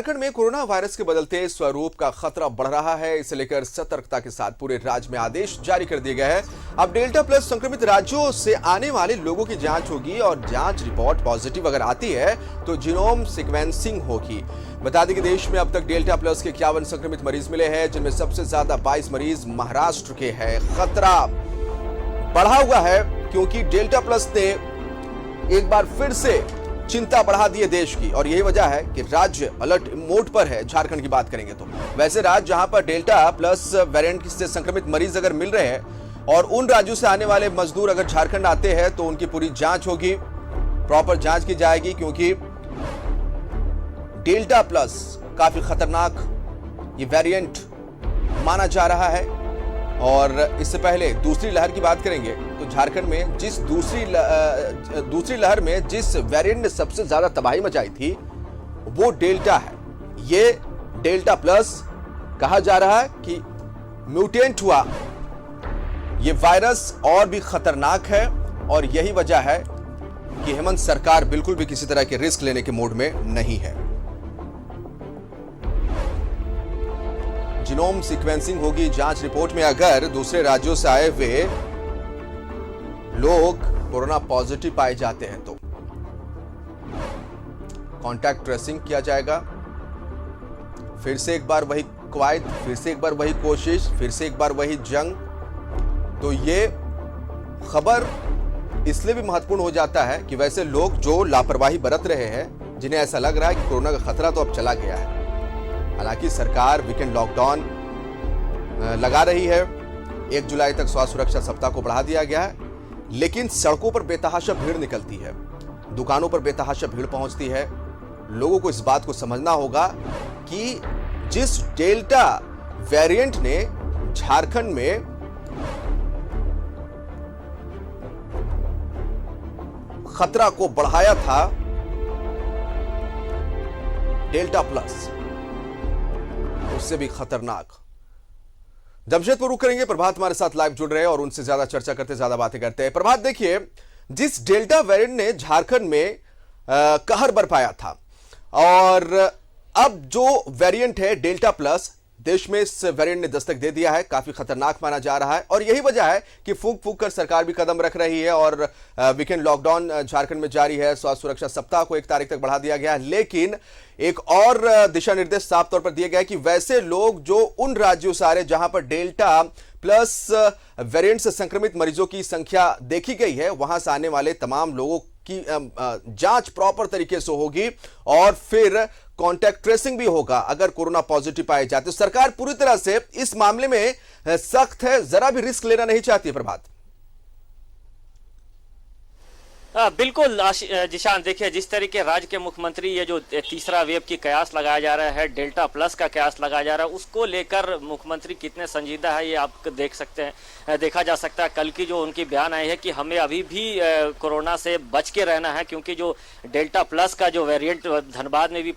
झारखंड में corona virus के बदलते स्वरूप का खतरा बढ़ रहा है। इसे लेकर सतर्कता के साथ पूरे राज्य में आदेश जारी कर दिए गए हैं। अब डेल्टा प्लस संक्रमित राज्यों से आने वाले लोगों की जांच होगी और जांच रिपोर्ट पॉजिटिव अगर आती है तो जीनोम सीक्वेंसिंग होगी। बता दें कि देश में अब तक डेल्टा प्लस के 51 संक्रमित मरीज मिले हैं, जिनमें सबसे ज्यादा 22 मरीज महाराष्ट्र के हैं। खतरा बढ़ा हुआ है क्योंकि डेल्टा प्लस ने एक बार फिर से चिंता बढ़ा दी है देश की, और यही वजह है कि राज्य अलर्ट मोड पर है। झारखंड की बात करेंगे तो वैसे राज्य जहां पर डेल्टा प्लस वेरिएंट से संक्रमित मरीज अगर मिल रहे हैं और उन राज्यों से आने वाले मजदूर अगर झारखंड आते हैं तो उनकी पूरी जांच होगी, प्रॉपर जांच की जाएगी, क्योंकि डेल्टा प्लस काफी खतरनाक ये वेरिएंट माना जा रहा है। और इससे पहले दूसरी लहर की बात करेंगे तो झारखंड में जिस दूसरी लहर में जिस वेरिएंट ने सबसे ज्यादा तबाही मचाई थी वो डेल्टा है। ये डेल्टा प्लस कहा जा रहा है कि म्यूटेंट हुआ ये वायरस और भी खतरनाक है, और यही वजह है कि हेमंत सरकार बिल्कुल भी किसी तरह के रिस्क लेने के मूड में नहीं है। जीनोम सीक्वेंसिंग होगी जांच रिपोर्ट में। अगर दूसरे राज्यों से आए हुए लोग कोरोना पॉजिटिव पाए जाते हैं तो कांटेक्ट ट्रेसिंग किया जाएगा। फिर से एक बार वही कवायद, फिर से एक बार वही कोशिश, फिर से एक बार वही जंग। तो ये खबर इसलिए भी महत्वपूर्ण हो जाता है कि वैसे लोग जो लापरवाही बरत रहे हैं, जिन्हें ऐसा लग रहा है कि कोरोना का खतरा तो अब चला गया है। हालांकि सरकार वीकेंड लॉकडाउन लगा रही है। 1 जुलाई तक स्वास्थ्य सुरक्षा सप्ताह को बढ़ा दिया गया है, लेकिन सड़कों पर बेतहाशा भीड़ निकलती है, दुकानों पर बेतहाशा भीड़ पहुंचती है। लोगों को इस बात को समझना होगा कि जिस डेल्टा वेरिएंट ने झारखंड में खतरा को बढ़ाया था, डेल्टा प्लस उससे भी खतरनाक। जमशेदपुर रुक करेंगे। प्रभात हमारे साथ लाइव जुड़ रहे हैं और उनसे ज्यादा चर्चा करते, ज्यादा बातें करते हैं। प्रभात, देखिए, जिस डेल्टा वेरिएंट ने झारखंड में कहर बरपाया था, और अब जो वेरिएंट है डेल्टा प्लस, देश में इस वेरिएंट ने दस्तक दे दिया है, काफी खतरनाक माना जा रहा है। और यही वजह है कि फूंक फूंक कर सरकार भी कदम रख रही है और वीकेंड लॉकडाउन झारखंड में जारी है। स्वास्थ्य सुरक्षा सप्ताह को 1 तारीख तक बढ़ा दिया गया है, लेकिन एक और दिशा निर्देश साफ तौर पर दिए गए कि वैसे लोग जो उन राज्यों से आ रहे जहां पर डेल्टा प्लस वेरिएंट से संक्रमित मरीजों की संख्या देखी गई है, वहां से आने वाले तमाम लोगों की जांच प्रॉपर तरीके से होगी और फिर कांटेक्ट ट्रेसिंग भी होगा। अगर कोरोना पॉजिटिव पाए जाते, तो सरकार पूरी तरह से इस मामले में सख्त है, जरा भी रिस्क लेना नहीं चाहती है। प्रभात, बिल्कुल जिशान, देखिए, जिस तरीके राज्य के मुख्यमंत्री ये जो तीसरा वेव की कयास लगाया जा रहा है, डेल्टा प्लस का कयास लगाया जा रहा है, उसको लेकर मुख्यमंत्री कितने संजीदा है ये आप देख सकते हैं, देखा जा सकता है। कल की जो उनकी बयान आई है कि हमें अभी भी कोरोना से बच के रहना है, क्योंकि जो डेल्टा प्लस का जो वेरिएंट धनबाद में भी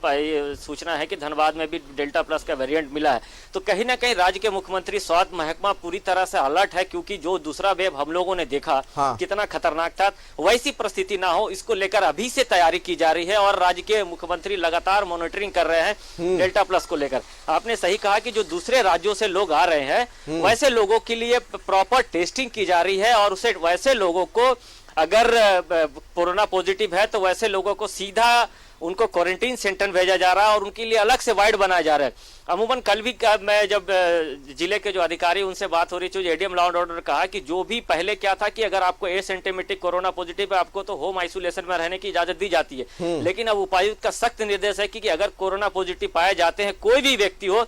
सूचना है कि धनबाद में भी डेल्टा प्लस का वेरिएंट मिला है। तो कहीं ना कहीं राज्य के मुख्यमंत्री स्वास्थ्य महकमा पूरी तरह से अलर्ट है, क्योंकि जो दूसरा वेव हम लोगों ने देखा कितना खतरनाक था, वैसी स्थिति ना हो, इसको लेकर अभी से तैयारी की जा रही है और राज्य के मुख्यमंत्री लगातार मॉनिटरिंग कर रहे हैं डेल्टा प्लस को लेकर। आपने सही कहा कि जो दूसरे राज्यों से लोग आ रहे हैं वैसे लोगों के लिए प्रॉपर टेस्टिंग की जा रही है, और उसे वैसे लोगों को अगर कोरोना पॉजिटिव है तो वैसे लोगों को सीधा उनको क्वारंटीन सेंटर भेजा जा रहा है और उनके लिए अलग से वार्ड बनाया जा रहा है। अमूमन कल भी मैं जब जिले के जो अधिकारी उनसे बात हो रही थी, एडीएम लॉ एंड ऑर्डर, कहा कि जो भी पहले क्या था कि अगर आपको एसिम्प्टोमेटिक कोरोना पॉजिटिव है, आपको तो होम आइसोलेशन में रहने की इजाजत दी जाती है। लेकिन अब उपायुक्त का सख्त निर्देश है कि अगर कोरोना पॉजिटिव पाए जाते हैं, कोई भी व्यक्ति हो,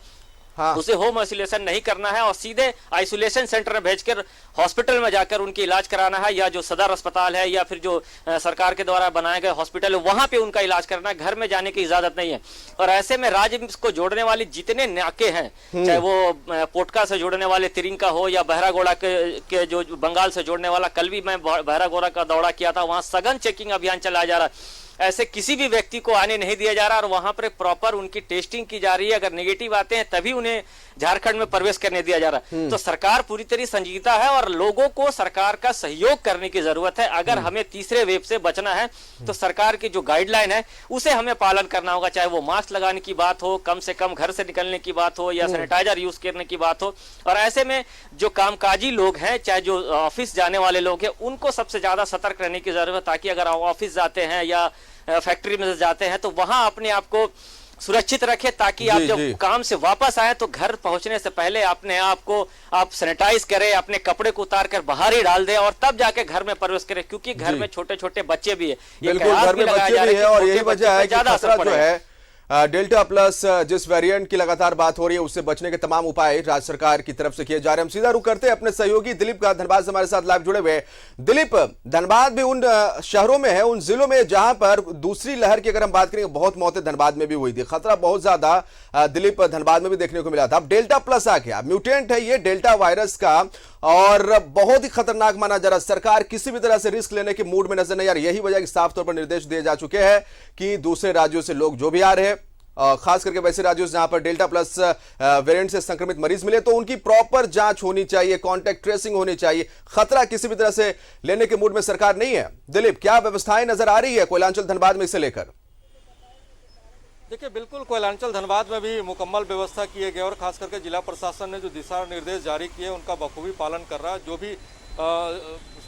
उसे होम आइसोलेशन नहीं करना है और सीधे आइसोलेशन सेंटर में भेजकर हॉस्पिटल में जाकर उनकी इलाज कराना है, या जो सदर अस्पताल है या फिर जो सरकार के द्वारा बनाए गए हॉस्पिटल है वहां पे उनका इलाज करना है। घर में जाने की इजाजत नहीं है। और ऐसे में राज्य को जोड़ने वाली जितने नाके हैं, चाहे वो पोटका से जोड़ने वाले तिरिंका हो या बहरागोड़ा के जो बंगाल से जोड़ने वाला, कल भी मैं बहरागोड़ा का दौरा किया था, वहां सघन चेकिंग अभियान चलाया जा रहा है। ऐसे किसी भी व्यक्ति को आने नहीं दिया जा रहा और वहां पर प्रॉपर उनकी टेस्टिंग की जा रही है। अगर नेगेटिव आते हैं तभी उन्हें झारखंड में प्रवेश करने दिया जा रहा है। तो सरकार पूरी तरह संजीदा है और लोगों को सरकार का सहयोग करने की जरूरत है। अगर हमें तीसरे वेव से बचना है तो सरकार की जो गाइडलाइन है उसे हमें पालन करना होगा, चाहे वो मास्क लगाने की बात हो, कम से कम घर से निकलने की बात हो या सैनिटाइजर यूज करने की बात हो। और ऐसे में जो कामकाजी लोग हैं, चाहे जो ऑफिस जाने वाले लोग हैं, उनको सबसे ज्यादा सतर्क रहने की जरूरत है, ताकि अगर आप ऑफिस जाते हैं या फैक्ट्री में जाते हैं तो वहां अपने आप को सुरक्षित रखें, ताकि आप जब काम से वापस आए तो घर पहुंचने से पहले अपने आप को आप सैनिटाइज करें, अपने कपड़े को उतार कर बाहर ही डाल दें और तब जाके घर में प्रवेश करें, क्योंकि घर में छोटे छोटे बच्चे भी है। बिल्कुल, घर में बच्चे भी है और यही वजह है कि खतरा जो है डेल्टा प्लस जिस वेरिएंट की लगातार बात हो रही है उससे बचने के तमाम उपाय राज्य सरकार की तरफ से किए जा रहे हैं। हम सीधा रुख करते हैं अपने सहयोगी दिलीप का, धनबाद से हमारे साथ लाइव जुड़े हुए। दिलीप, धनबाद भी उन शहरों में है, उन जिलों में जहां पर दूसरी लहर की अगर हम बात करें, बहुत मौतें धनबाद में भी हुई थी, खतरा बहुत ज्यादा दिलीप धनबाद में भी देखने को मिला था। अब डेल्टा प्लस आ गया, म्यूटेंट है ये डेल्टा वायरस का और बहुत ही खतरनाक माना जा रहा। सरकार किसी भी तरह से रिस्क लेने के मूड में नजर नहीं आ रही। यही वजह कि साफ तौर पर निर्देश दिए जा चुके हैं कि दूसरे राज्यों से लोग जो भी आ रहे हैं, खास करके वैसे राज्यों से जहां पर डेल्टा प्लस वेरिएंट से संक्रमित मरीज मिले, तो उनकी प्रॉपर जांच होनी चाहिए, कांटेक्ट ट्रेसिंग होनी चाहिए। खतरा किसी भी तरह से लेने के मूड में सरकार नहीं है। दिलीप, क्या व्यवस्थाएं नजर आ रही है कोयलांचल धनबाद में इसे लेकर? देखिए, बिल्कुल कोयलांचल धनबाद में भी मुकम्मल व्यवस्था किए गए और खास करके जिला प्रशासन ने जो दिशा निर्देश जारी किए उनका बखूबी पालन कर रहा है। जो भी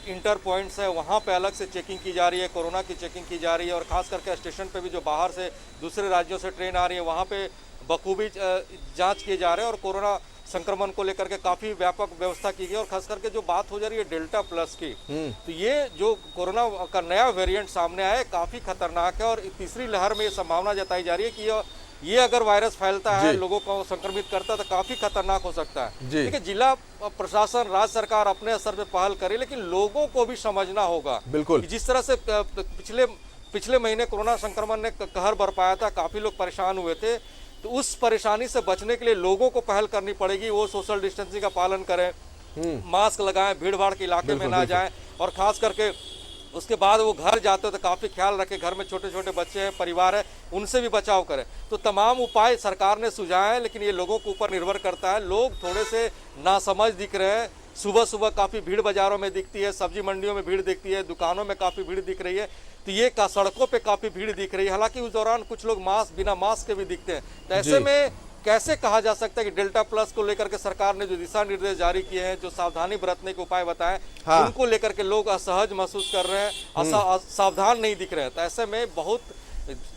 इंटर पॉइंट्स है वहाँ पे अलग से चेकिंग की जा रही है, कोरोना की चेकिंग की जा रही है और खास करके स्टेशन पे भी जो बाहर से दूसरे राज्यों से ट्रेन आ रही है वहाँ पे बखूबी जांच किए जा रहे हैं और कोरोना संक्रमण को लेकर के काफ़ी व्यापक व्यवस्था की गई। और खास करके जो बात हो जा रही है डेल्टा प्लस की, तो ये जो कोरोना का नया वेरिएंट सामने आया है काफ़ी खतरनाक है और तीसरी लहर में ये संभावना जताई जा रही है कि ये अगर वायरस फैलता है, लोगों को संक्रमित करता है तो काफी खतरनाक हो सकता है। देखिए, जिला प्रशासन, राज्य सरकार अपने स्तर पे पहल करे, लेकिन लोगों को भी समझना होगा। बिल्कुल, कि जिस तरह से पिछले महीने कोरोना संक्रमण ने कहर बरपाया था, काफी लोग परेशान हुए थे, तो उस परेशानी से बचने के लिए लोगों को पहल करनी पड़ेगी। वो सोशल डिस्टेंसिंग का पालन करें, मास्क लगाएं, भीड़ भाड़ के इलाके में ना जाएं और खास करके उसके बाद वो घर जाते हो तो काफ़ी ख्याल रखें, घर में छोटे छोटे बच्चे हैं, परिवार है, उनसे भी बचाव करें। तो तमाम उपाय सरकार ने सुझाए हैं, लेकिन ये लोगों के ऊपर निर्भर करता है। लोग थोड़े से नासमझ दिख रहे हैं। सुबह सुबह काफ़ी भीड़ बाजारों में दिखती है, सब्जी मंडियों में भीड़ दिखती है, दुकानों में काफ़ी भीड़ दिख रही है, तो ये सड़कों पे काफ़ी भीड़ दिख रही है। हालांकि उस दौरान कुछ लोग बिना मास्क के भी दिखते हैं। तो ऐसे में कैसे कहा जा सकता है कि डेल्टा प्लस को लेकर के सरकार ने जो दिशा निर्देश जारी किए हैं, जो सावधानी बरतने के उपाय बताए, उनको लेकर के लोग असहज महसूस कर रहे हैं, सावधान नहीं दिख रहे हैं। तो ऐसे में बहुत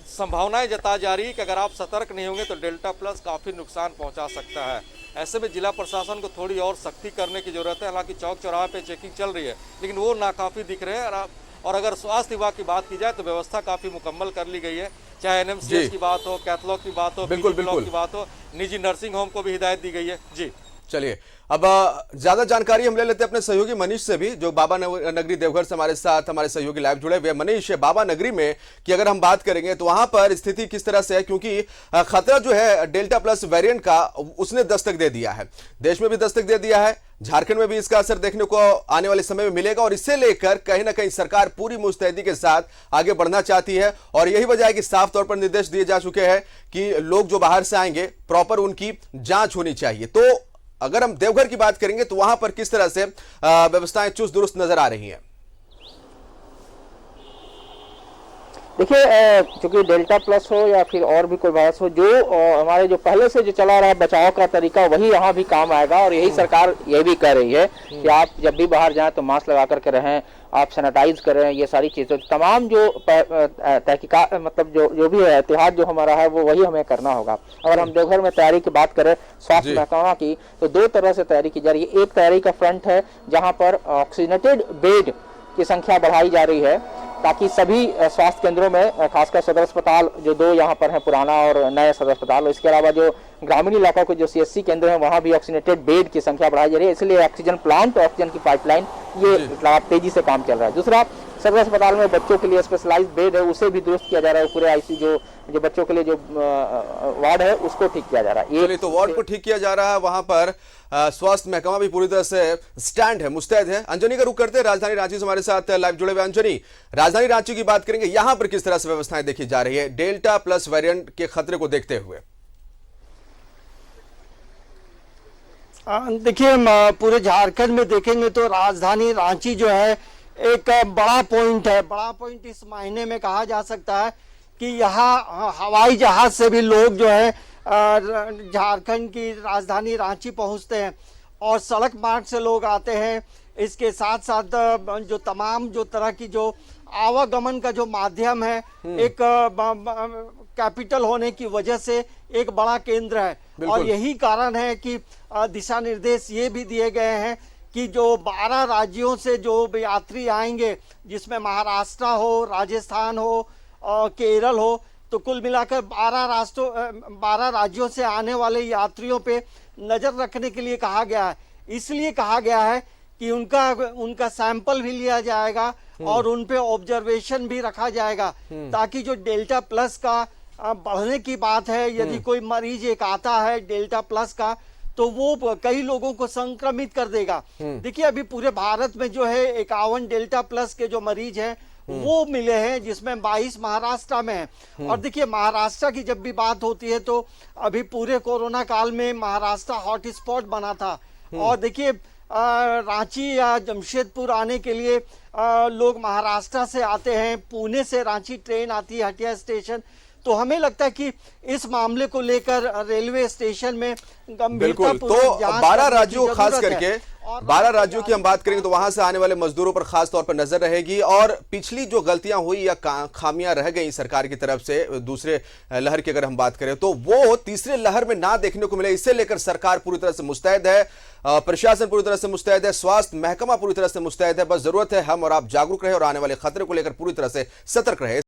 संभावनाएं जता जा रही है कि अगर आप सतर्क नहीं होंगे तो डेल्टा प्लस काफ़ी नुकसान पहुंचा सकता है। ऐसे में जिला प्रशासन को थोड़ी और सख्ती करने की जरूरत है। हालांकि चौक चौराहे पे चेकिंग चल रही है, लेकिन वो नाकाफी दिख रहे हैं। और अगर स्वास्थ्य विभाग की बात की जाए तो व्यवस्था काफ़ी मुकम्मल कर ली गई है, चाहे एनएमसीएच की बात हो, कैथलॉग की बात हो, बिल्कुल की बात हो, निजी नर्सिंग होम को भी हिदायत दी गई है। जी चलिए, अब ज्यादा जानकारी हम ले लेते हैं अपने सहयोगी मनीष से भी, जो बाबा नगरी देवघर से हमारे साथ हमारे सहयोगी लाइव जुड़े हुए। मनीष, बाबा नगरी में कि अगर हम बात करेंगे तो वहां पर स्थिति किस तरह से है, क्योंकि खतरा जो है डेल्टा प्लस वेरिएंट का उसने दस्तक दे दिया है, देश में भी दस्तक दे दिया है, झारखंड में भी इसका असर देखने को आने वाले समय में मिलेगा और इसे लेकर कहीं ना कहीं सरकार पूरी मुस्तैदी के साथ आगे बढ़ना चाहती है। और यही वजह है कि साफ तौर पर निर्देश दिए जा चुके हैं कि लोग जो बाहर से आएंगे प्रॉपर उनकी जांच होनी चाहिए। तो अगर हम देवघर की बात करेंगे तो वहां पर किस तरह से व्यवस्थाएं चुस्त दुरुस्त नजर आ रही हैं? देखिए, चूंकि डेल्टा प्लस हो या फिर और भी कोई वायरस हो, जो हमारे जो पहले से जो चला रहा है बचाव का तरीका, वही यहाँ भी काम आएगा। और यही सरकार ये भी कर रही है कि आप जब भी बाहर जाएं तो मास्क लगा करके रहें, आप सैनिटाइज करें, ये सारी चीजें तमाम जो तहकीकात मतलब जो भी है एहतियात जो हमारा है वो वही हमें करना होगा। अगर हम देवघर में तैयारी की बात करें स्वास्थ्य महकमा की, तो दो तरह से तैयारी की जा रही है। एक तैयारी का फ्रंट है जहाँ पर ऑक्सीजनेटेड बेड की संख्या बढ़ाई जा रही है, ताकि सभी स्वास्थ्य केंद्रों में, खासकर सदर अस्पताल जो दो यहाँ पर हैं, पुराना और नया सदर अस्पताल, इसके अलावा जो ग्रामीण इलाकों के जो सीएचसी केंद्र हैं वहाँ भी ऑक्सीजनेटेड बेड की संख्या बढ़ाई जा रही है। इसलिए ऑक्सीजन प्लांट, ऑक्सीजन की पाइपलाइन, ये तेजी से काम चल रहा है। दूसरा, सदर अस्पताल में बच्चों के लिए स्पेशलाइज्ड बेड है उसे भी दुरुस्त किया जा रहा है। पूरे आईसीयू जो बच्चों के लिए जो वार्ड है उसको ठीक किया जा रहा है। चलिए, तो वार्ड को ठीक किया जा रहा है, वहां पर स्वास्थ्य महकमा भी पूरी तरह से स्टैंड है, मुस्तैद है। अंजनी का रुख करते हैं राजधानी रांची से हमारे साथ लाइव जुड़े हुए। अंजनी, राजधानी रांची की बात करेंगे, यहां पर किस तरह से व्यवस्थाएं देखी जा रही है डेल्टा प्लस वेरिएंट के खतरे को देखते हुए? देखिए, पूरे झारखंड में देखेंगे तो राजधानी रांची जो है एक बड़ा पॉइंट है। बड़ा पॉइंट इस मायने में कहा जा सकता है कि यहाँ हवाई जहाज से भी लोग जो है झारखंड की राजधानी रांची पहुँचते हैं और सड़क मार्ग से लोग आते हैं। इसके साथ साथ जो तमाम जो तरह की जो आवागमन का जो माध्यम है, एक कैपिटल होने की वजह से एक बड़ा केंद्र है और यही कारण है कि दिशा निर्देश ये भी दिए गए हैं कि जो 12 राज्यों से जो यात्री आएंगे, जिसमें महाराष्ट्र हो, राजस्थान हो, केरल हो, तो कुल मिलाकर 12 राज्यों से आने वाले यात्रियों पे नजर रखने के लिए कहा गया है। इसलिए कहा गया है कि उनका सैंपल भी लिया जाएगा और उन पे ऑब्जर्वेशन भी रखा जाएगा, ताकि जो डेल्टा प्लस का बढ़ने की बात है, यदि कोई मरीज एक आता है डेल्टा प्लस का, तो वो कई लोगों को संक्रमित कर देगा। देखिए, अभी पूरे भारत में जो है 51 डेल्टा प्लस के जो मरीज हैं वो मिले हैं, जिसमें 22 महाराष्ट्र में है। और देखिए, महाराष्ट्र की जब भी बात होती है तो अभी पूरे कोरोना काल में महाराष्ट्र हॉट स्पॉट बना था। और देखिए, रांची या जमशेदपुर आने के लिए लोग महाराष्ट्र से आते हैं, पुणे से रांची ट्रेन आती है हटिया स्टेशन। तो हमें लगता है कि इस मामले को लेकर रेलवे स्टेशन में गंभीरता बिल्कुल, तो 12 राज्यों खास करके 12 राज्यों की हम बात करेंगे तो वहां से आने वाले मजदूरों पर खास तौर पर नजर रहेगी। और पिछली जो गलतियां हुई या खामियां रह गई सरकार की तरफ से दूसरे लहर की अगर हम बात करें तो वो तीसरे लहर में ना देखने को मिले, इसे लेकर सरकार पूरी तरह से मुस्तैद है, प्रशासन पूरी तरह से मुस्तैद है, स्वास्थ्य महकमा पूरी तरह से मुस्तैद है। बस जरूरत है हम और आप जागरूक रहे और आने वाले खतरे को लेकर पूरी तरह से सतर्क रहे।